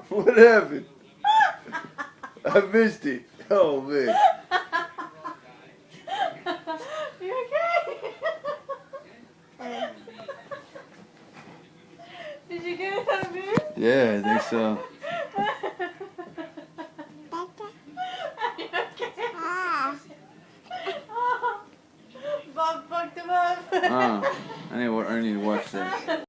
What happened? I missed it. Oh man. You okay? Did you get it on a move? Yeah, I think so. Are you okay? Oh, Bob fucked him up. I need to watch that.